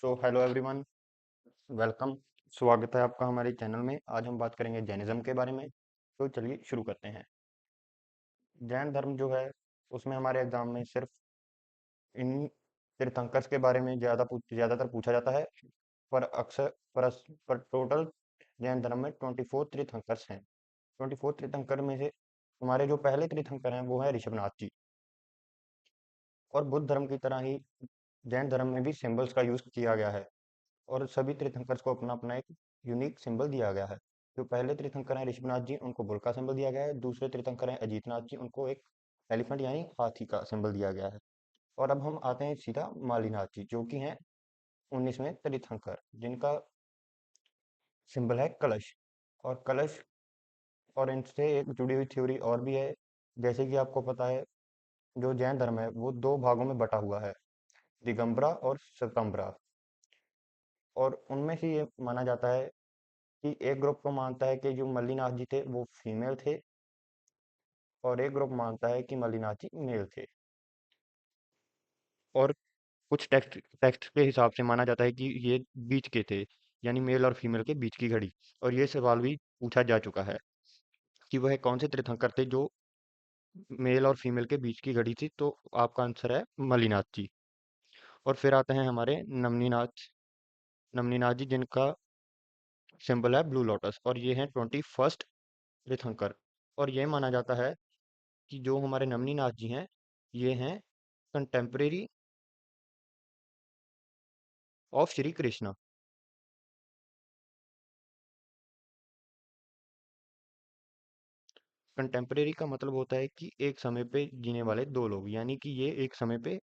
So hello everyone, welcome. स्वागत है आपका हमारे चैनल में। आज हम बात करेंगे जैनिज्म के बारे में। तो चलिए शुरू करते हैं। जैन धर्म जो है उसमें हमारे एग्जाम में सिर्फ इन तीर्थंकर्स के बारे में ज़्यादातर पूछा जाता है। पर अक्सर पर टोटल जैन धर्म में 24 तीर्थंकर्स हैं। 24 तीर्थंकर में से हमारे जो पहले तीर्थंकर हैं वो है ऋषभनाथ जी। और बुद्ध धर्म की तरह ही जैन धर्म में भी सिंबल्स का यूज़ किया गया है। और सभी तीर्थंकर्स को अपना अपना एक यूनिक सिंबल दिया गया है। जो पहले तीर्थंकर हैं ऋषभनाथ जी, उनको बुल का सिंबल दिया गया है। दूसरे तीर्थंकर हैं अजीतनाथ जी, उनको एक एलिफेंट यानी हाथी का सिंबल दिया गया है। और अब हम आते हैं सीधा मालीनाथ जी, जो कि हैं 19वें तीर्थंकर, जिनका सिंबल है कलश। और कलश और इनसे एक जुड़ी हुई थ्योरी और भी है। जैसे कि आपको पता है, जो जैन धर्म है वो दो भागों में बटा हुआ है, दिगंबरा और श्वेतांबरा। और उनमें से ये माना जाता है कि एक ग्रुप तो मानता है कि जो मल्लीनाथ जी थे वो फीमेल थे, और एक ग्रुप मानता है कि मल्लीनाथ जी मेल थे। और कुछ टेक्स्ट टेक्स्ट के हिसाब से माना जाता है कि ये बीच के थे, यानी मेल और फीमेल के बीच की घड़ी। और ये सवाल भी पूछा जा चुका है कि वह कौन से तीर्थंकर थे जो मेल और फीमेल के बीच की घड़ी थी। तो आपका आंसर है मल्लीनाथ जी। और फिर आते हैं हमारे नमनीनाथ नमनीनाथ जी, जिनका सिंबल है ब्लू लोटस, और ये हैं 21st तीर्थंकर। और ये माना जाता है कि जो हमारे नमनीनाथ जी हैं, ये हैं contemporary of Shri Krishna. Contemporary का मतलब होता है कि एक समय पे जीने वाले दो लोग, यानी कि ये एक समय पे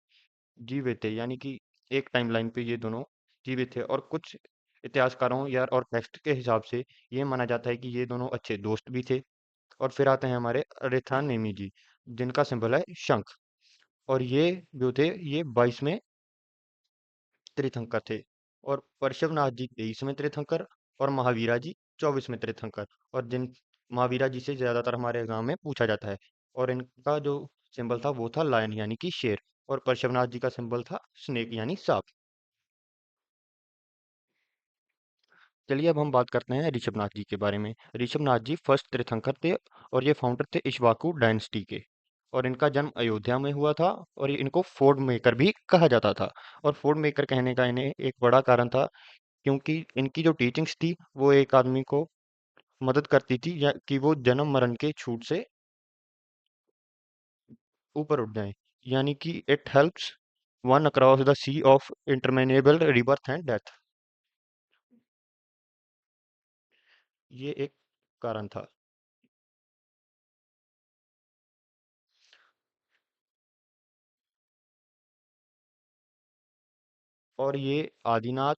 जीवित थे, यानी कि एक टाइमलाइन पे ये दोनों जीवित थे। और कुछ इतिहासकारों या और टेक्स्ट के हिसाब से ये माना जाता है कि ये दोनों अच्छे दोस्त भी थे। और फिर आते हैं हमारे रेथान नेमी जी, जिनका सिंबल है शंख। और ये जो थे ये 22वें तीर्थंकर थे। और पार्श्वनाथ जी 23वें तीर्थंकर, और महावीरा जी 24वें तीर्थंकर। और जिन महावीरा जी से ज्यादातर हमारे एग्जाम में पूछा जाता है। और इनका जो सिंबल था वो था लायन यानी कि शेर। और पार्श्वनाथ जी का सिंबल था स्नेक यानी सांप। चलिए अब हम बात करते हैं ऋषभनाथ जी के बारे में। ऋषभनाथ जी फर्स्ट तीर्थंकर थे, और ये फाउंडर थे इक्ष्वाकु डायनेस्टी के। और इनका जन्म अयोध्या में हुआ था। और इनको फोर्ड मेकर भी कहा जाता था। और फोर्ड मेकर कहने का इन्हें एक बड़ा कारण था, क्योंकि इनकी जो टीचिंग्स थी वो एक आदमी को मदद करती थी या कि वो जन्म मरण के छूट से ऊपर उठ जाए, यानी कि it helps one across the sea of interminable rebirth and death. ये एक कारण था। और ये आदिनाथ,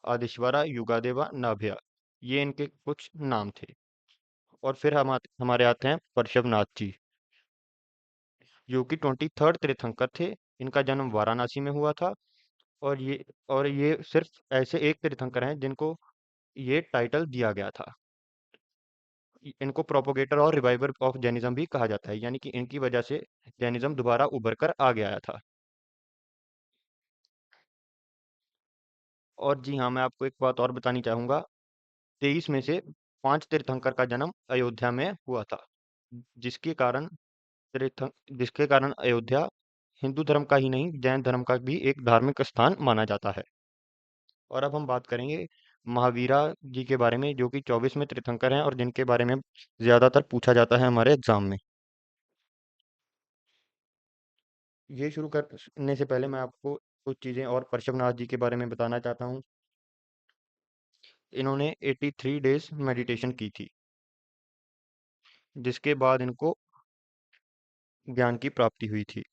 आदिश्वरा, युगादेवा, नाभ्या, ये इनके कुछ नाम थे। और फिर हमारे आते हैं पार्श्वनाथ जी, जो कि 23rd तीर्थंकर थे। इनका जन्म वाराणसी में हुआ था। और ये सिर्फ ऐसे एक तीर्थंकर हैं जिनको ये टाइटल दिया गया था। इनको प्रोपोगेटर और रिवाइवर ऑफ जैनिज्म भी कहा जाता है, यानी कि इनकी वजह से जैनिज्म दोबारा उभर कर आगे आया था। और जी हाँ, मैं आपको एक बात और बतानी चाहूंगा। 23 में से 5 तीर्थंकर का जन्म अयोध्या में हुआ था, जिसके कारण तीर्थ जिसके कारण अयोध्या हिंदू धर्म का ही नहीं जैन धर्म का भी एक धार्मिक स्थान माना जाता है। और अब हम बात करेंगे महावीरा जी के बारे में, जो कि 24वें तीर्थंकर हैं और जिनके बारे में ज्यादातर पूछा जाता है हमारे एग्जाम में। ये शुरू करने से पहले मैं आपको कुछ चीजें और पार्श्वनाथ जी के बारे में बताना चाहता हूँ। इन्होंने 83 डेज मेडिटेशन की थी, जिसके बाद इनको ज्ञान की प्राप्ति हुई थी।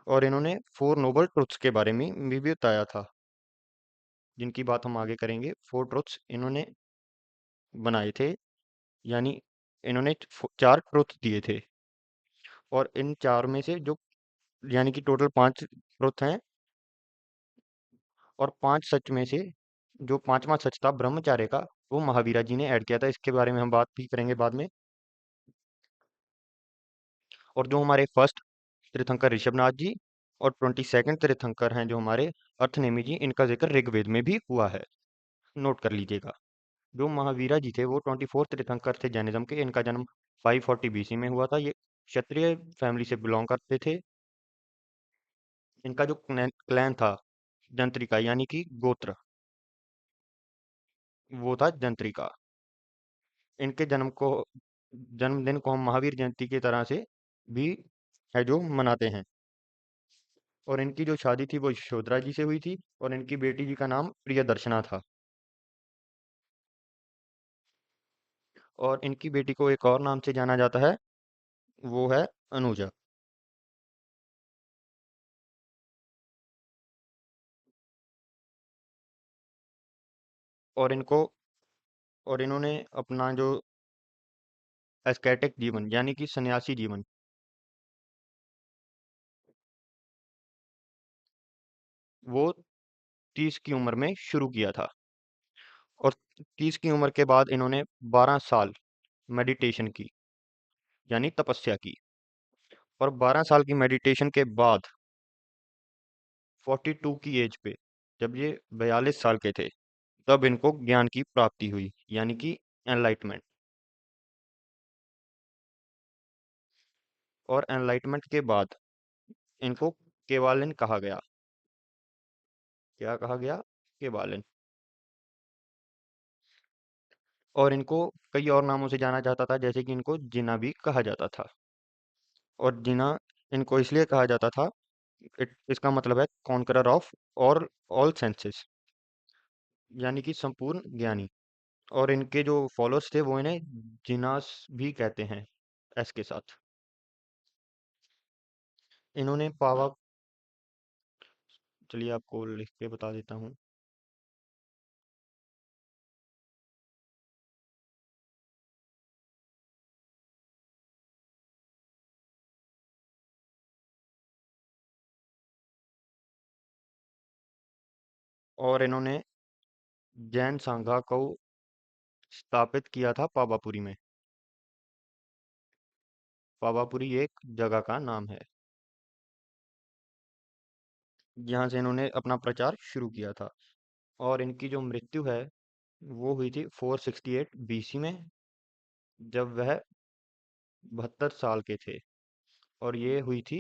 और इन्होंने 4 नोबल ट्रुथ्स के बारे में भी बताया था, जिनकी बात हम आगे करेंगे। 4 ट्रुथ्स इन्होंने बनाए थे, यानी इन्होंने 4 ट्रुथ दिए थे। और इन 4 में से जो, यानी कि टोटल 5 ट्रुथ हैं, और 5 सच में से जो पांचवा सच था ब्रह्मचार्य का, वो महावीरा जी ने ऐड किया था। इसके बारे में हम बात भी करेंगे बाद में। और जो हमारे फर्स्ट तीर्थंकर ऋषभनाथ जी, और 22nd तीर्थंकर हैं जो हमारे अर्थनेमी जी, इनका जिक्र ऋग्वेद में भी हुआ है, नोट कर लीजिएगा। जो महावीरा जी थे वो 24th तीर्थंकर थे जैनिज्म के। इनका जन्म 540 बीसी में हुआ था। ये क्षत्रिय फैमिली से बिलोंग करते थे। इनका जो क्लैन था जंत्रिका यानी कि गोत्र, वो था जंत्रिका। इनके जन्मदिन को हम महावीर जयंती की तरह से भी है जो मनाते हैं। और इनकी जो शादी थी वो यशोधरा जी से हुई थी और इनकी बेटी जी का नाम प्रियदर्शना था। और इनकी बेटी को एक और नाम से जाना जाता है, वो है अनुजा। और इनको और इन्होंने अपना जो एस्केटिक जीवन यानी कि सन्यासी जीवन, वो 30 की उम्र में शुरू किया था। और 30 की उम्र के बाद इन्होंने 12 साल मेडिटेशन की यानी तपस्या की। और 12 साल की मेडिटेशन के बाद 42 की एज पे, जब ये 42 साल के थे, तब इनको ज्ञान की प्राप्ति हुई यानी कि एनलाइटमेंट। और एनलाइटमेंट के बाद इनको केवालिन कहा गया। क्या कहा गया? केवालिन। और इनको कई और नामों से जाना जाता था, जैसे कि इनको जिना भी कहा जाता था। और जिना इनको इसलिए कहा जाता था, इसका मतलब है कॉन्करर ऑफ और ऑल सेंसेस यानी कि संपूर्ण ज्ञानी। और इनके जो फॉलोअर्स थे वो इन्हें जिनास भी कहते हैं, एस के साथ। इन्होंने पावा चलिए आपको लिख के बता देता हूँ। और इन्होंने जैन संघा को स्थापित किया था पावापुरी में। पावापुरी एक जगह का नाम है, जहाँ से इन्होंने अपना प्रचार शुरू किया था। और इनकी जो मृत्यु है वो हुई थी 468 बीसी में, जब वह 72 साल के थे। और ये हुई थी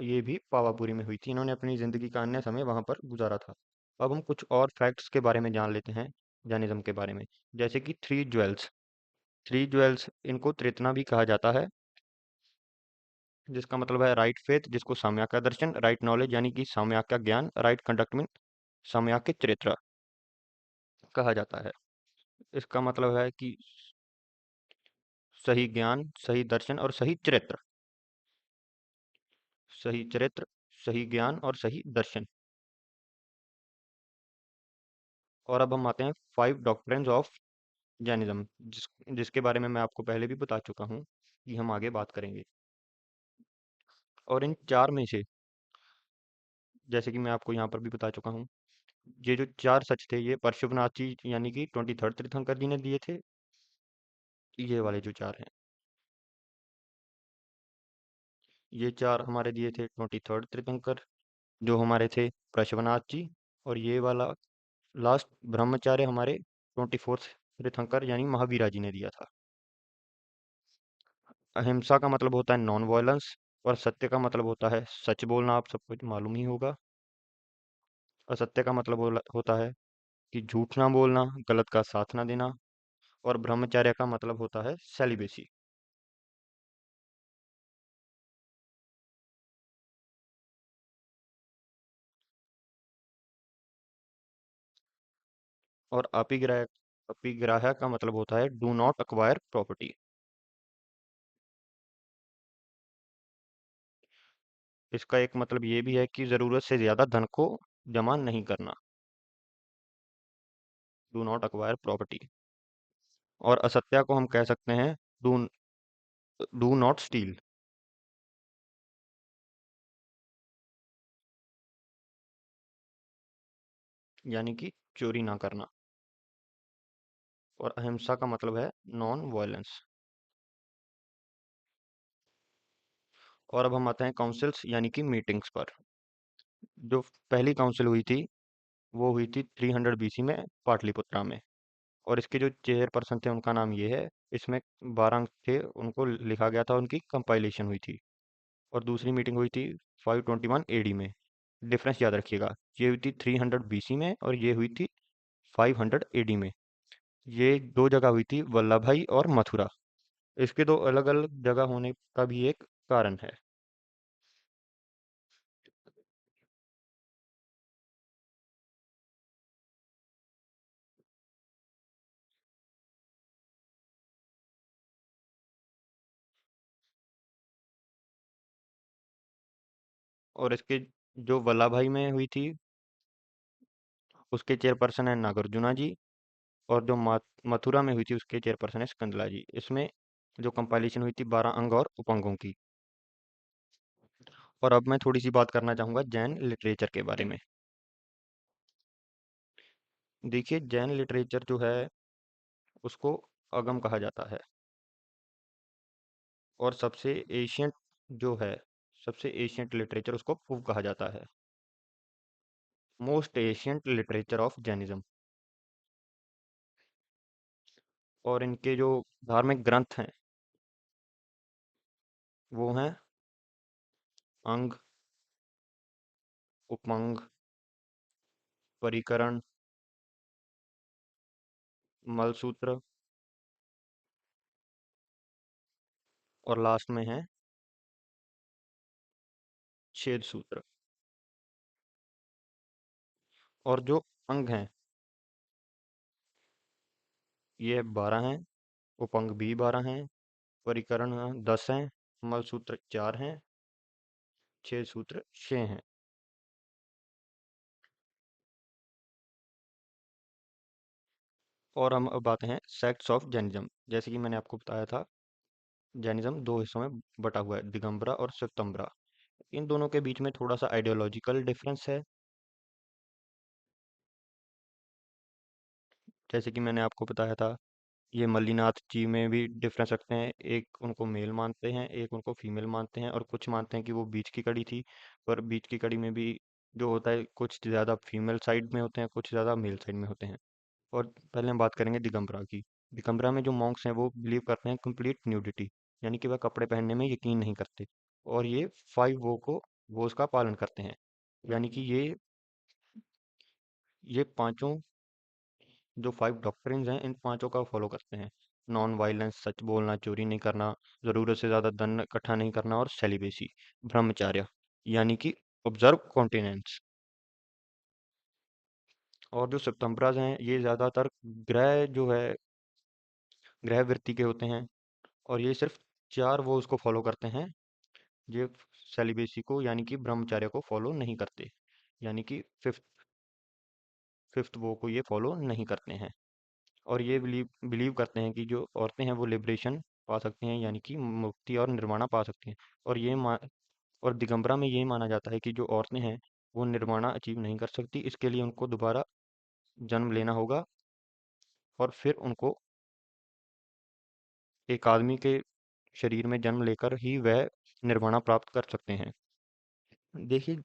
ये भी पावापुरी में हुई थी। इन्होंने अपनी जिंदगी का अन्य समय वहां पर गुजारा था। अब हम कुछ और फैक्ट्स के बारे में जान लेते हैं जैनिज्म के बारे में। जैसे कि थ्री ज्वेल्स इनको त्रितना भी कहा जाता है, जिसका मतलब है राइट फेथ, जिसको साम्याका दर्शन, राइट नॉलेज यानी कि साम्याका ज्ञान, राइट कंडक्ट में साम्याके चरित्र कहा जाता है। इसका मतलब है कि सही ज्ञान, सही दर्शन और सही चरित्र। सही चरित्र, सही ज्ञान और सही दर्शन। और अब हम आते हैं 5 डॉक्ट्रिन्स ऑफ जैनिज्म, जिसके बारे में मैं आपको पहले भी बता चुका हूँ कि हम आगे बात करेंगे। और इन चार में से, जैसे कि मैं आपको यहाँ पर भी बता चुका हूँ, ये जो चार सच थे ये परशुनाथ जी यानी कि 23rd तीर्थंकर जी ने दिए थे। ये वाले जो चार हैं, ये चार हमारे दिए थे 23rd तीर्थंकर, जो हमारे थे प्रशवनाथ जी। और ये वाला लास्ट ब्रह्मचार्य हमारे 24th तीर्थंकर यानी महावीरा जी ने दिया था। अहिंसा का मतलब होता है नॉन वायलेंस। और सत्य का मतलब होता है सच बोलना, आप सबको तो मालूम ही होगा। असत्य का मतलब होता है कि झूठ ना बोलना, गलत का साथ ना देना। और ब्रह्मचर्य का मतलब होता है सेलिबेसी। और अपिग्राह्य का मतलब होता है डू नॉट अक्वायर प्रॉपर्टी। इसका एक मतलब ये भी है कि जरूरत से ज्यादा धन को जमा नहीं करना। Do not acquire property. और असत्य को हम कह सकते हैं डू डू नॉट स्टील यानी कि चोरी ना करना। और अहिंसा का मतलब है नॉन वायलेंस। और अब हम आते हैं काउंसिल्स यानी कि मीटिंग्स पर। जो पहली काउंसिल हुई थी वो हुई थी 300 बीसी में पाटलिपुत्रा में। और इसके जो चेयरपर्सन थे उनका नाम ये है। इसमें 12 अंक थे, उनको लिखा गया था, उनकी कंपाइलेशन हुई थी। और दूसरी मीटिंग हुई थी 521 एडी में। डिफरेंस याद रखिएगा, ये हुई थी 300 बीसी में और ये हुई थी 500 एडी में। ये दो जगह हुई थी, वल्लभाई और मथुरा। इसके दो अलग अलग जगह होने का भी एक कारण है। और इसके जो वल्लभाई में हुई थी उसके चेयरपर्सन है नागार्जुना जी। और जो मथुरा में हुई थी उसके चेयरपर्सन है स्कंदला जी। इसमें जो कंपाइलेशन हुई थी 12 अंग और उपअंगों की। और अब मैं थोड़ी सी बात करना चाहूँगा जैन लिटरेचर के बारे में। देखिए, जैन लिटरेचर जो है उसको अगम कहा जाता है। और सबसे एशियंट जो है, सबसे एशियंट लिटरेचर उसको पूर्व कहा जाता है। Most ancient literature of Jainism. और इनके जो धार्मिक ग्रंथ हैं वो हैं अंग, उपमंग, परिकरण, मलसूत्र और लास्ट में है छेद सूत्र। और जो अंग हैं ये 12 हैं, उपंग भी 12 हैं, परिकरण 10 हैं, मलसूत्र 4 हैं, छेद सूत्र 6 हैं। और हम अब आते हैं सेक्ट्स ऑफ जैनिज्म। जैसे कि मैंने आपको बताया था, जैनिज्म दो हिस्सों में बटा हुआ है, दिगंबरा और श्वेतंबरा। इन दोनों के बीच में थोड़ा सा आइडियोलॉजिकल डिफरेंस है। जैसे कि मैंने आपको बताया था, ये मल्लीनाथ जी में भी डिफरेंस रखते हैं। एक उनको मेल मानते हैं, एक उनको फीमेल मानते हैं, और कुछ मानते हैं कि वो बीच की कड़ी थी। पर बीच की कड़ी में भी जो होता है कुछ ज़्यादा फीमेल साइड में होते हैं, कुछ ज़्यादा मेल साइड में होते हैं। और पहले हम बात करेंगे दिगंबरा की। दिगंबरा में जो मॉन्क्स हैं वो बिलीव करते हैं कंप्लीट न्यूडिटी, यानी कि वह कपड़े पहनने में यकीन नहीं करते। और ये 5 वो उसका पालन करते हैं। यानी कि ये पांचों जो 5 डॉक्ट्रिन्स हैं इन पांचों का फॉलो करते हैं। नॉन वायलेंस, सच बोलना, चोरी नहीं करना, ज़रूरत से ज़्यादा धन इकट्ठा नहीं करना, और सेलिबेसी, ब्रह्मचार्य, यानी कि ऑब्जर्व कॉन्टिनेंस। और जो सितंबराज हैं ये ज़्यादातर ग्रह जो है ग्रह वृत्ति के होते हैं। और ये सिर्फ 4 वो उसको फॉलो करते हैं। ये सेलिबेसी को यानी कि ब्रह्मचर्य को फॉलो नहीं करते। यानी कि फिफ्थ फिफ्थ वो को ये फॉलो नहीं करते हैं। और ये बिलीव बिलीव करते हैं कि जो औरतें हैं वो लिबरेशन पा सकती हैं, यानी कि मुक्ति और निर्वाणा पा सकती हैं। और और दिगंबरा में ये माना जाता है कि जो औरतें हैं वो निर्वाणा अचीव नहीं कर सकती, इसके लिए उनको दोबारा जन्म लेना होगा। और फिर उनको एक आदमी के शरीर में जन्म लेकर ही वह निर्वाणा प्राप्त कर सकते हैं। देखिए,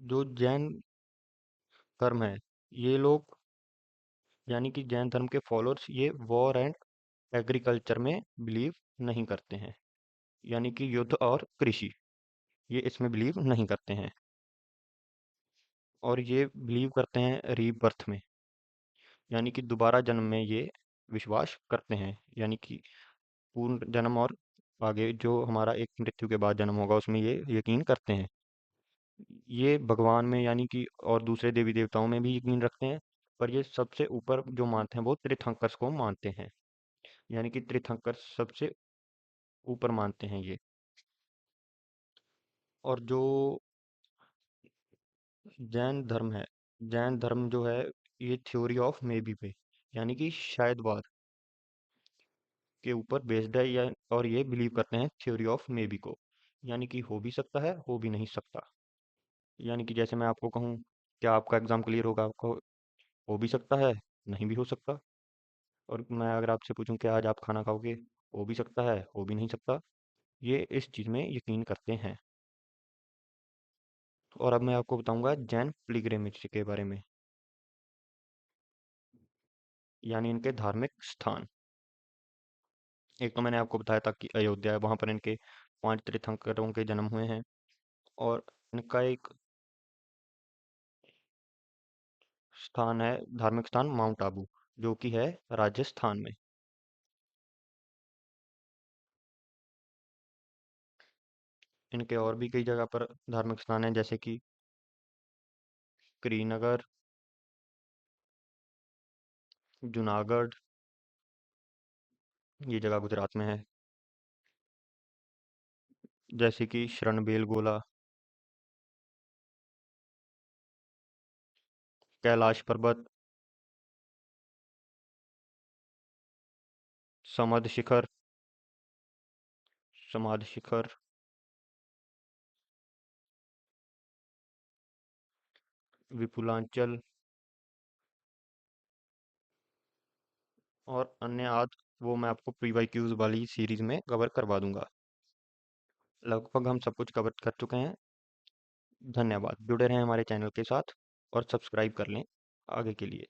जो जैन धर्म है, ये लोग यानी कि जैन धर्म के फॉलोअर्स ये वॉर एंड एग्रीकल्चर में बिलीव नहीं करते हैं। यानी कि युद्ध और कृषि, ये इसमें बिलीव नहीं करते हैं। और ये बिलीव करते हैं रीबर्थ में, यानी कि दोबारा जन्म में ये विश्वास करते हैं। यानी कि पूर्ण जन्म और आगे जो हमारा एक मृत्यु के बाद जन्म होगा उसमें ये यकीन करते हैं। ये भगवान में यानी कि और दूसरे देवी देवताओं में भी यकीन रखते हैं। पर ये सबसे ऊपर जो मानते हैं वो तीर्थंकर्स को मानते हैं। यानी कि तीर्थंकर सबसे ऊपर मानते हैं ये। और जो जैन धर्म है, जैन धर्म जो है ये थ्योरी ऑफ मे बी पे, यानी कि शायदवाद के ऊपर बेस्ड है। या और ये बिलीव करते हैं थ्योरी ऑफ मे बी को, यानी कि हो भी सकता है, हो भी नहीं सकता। यानी कि जैसे मैं आपको कहूँ क्या आपका एग्जाम क्लियर होगा, आपको हो भी सकता है, नहीं भी हो सकता। और मैं अगर आपसे पूछूं क्या आज आप खाना खाओगे, हो भी सकता है, हो भी नहीं सकता। ये इस चीज़ में यकीन करते हैं। और अब मैं आपको बताऊंगा जैन पिलग्रिमेज के बारे में। यानी इनके धार्मिक स्थान। एक तो मैंने आपको बताया था कि अयोध्या है, वहाँ पर इनके 5 तीर्थंकरों के जन्म हुए हैं। और इनका एक स्थान है, धार्मिक स्थान माउंट आबू, जो कि है राजस्थान में। इनके और भी कई जगह पर धार्मिक स्थान हैं, जैसे कि श्रीनगर, जूनागढ़, ये जगह गुजरात में है। जैसे कि शरणबेलगोला, कैलाश पर्वत, समद शिखर, समाध शिखर, विपुलांचल और अन्य आदि, वो मैं आपको प्रीवाई वाली सीरीज में कवर करवा दूंगा। लगभग हम सब कुछ कवर कर चुके हैं। धन्यवाद। जुड़े रहें हमारे चैनल के साथ और सब्सक्राइब कर लें आगे के लिए।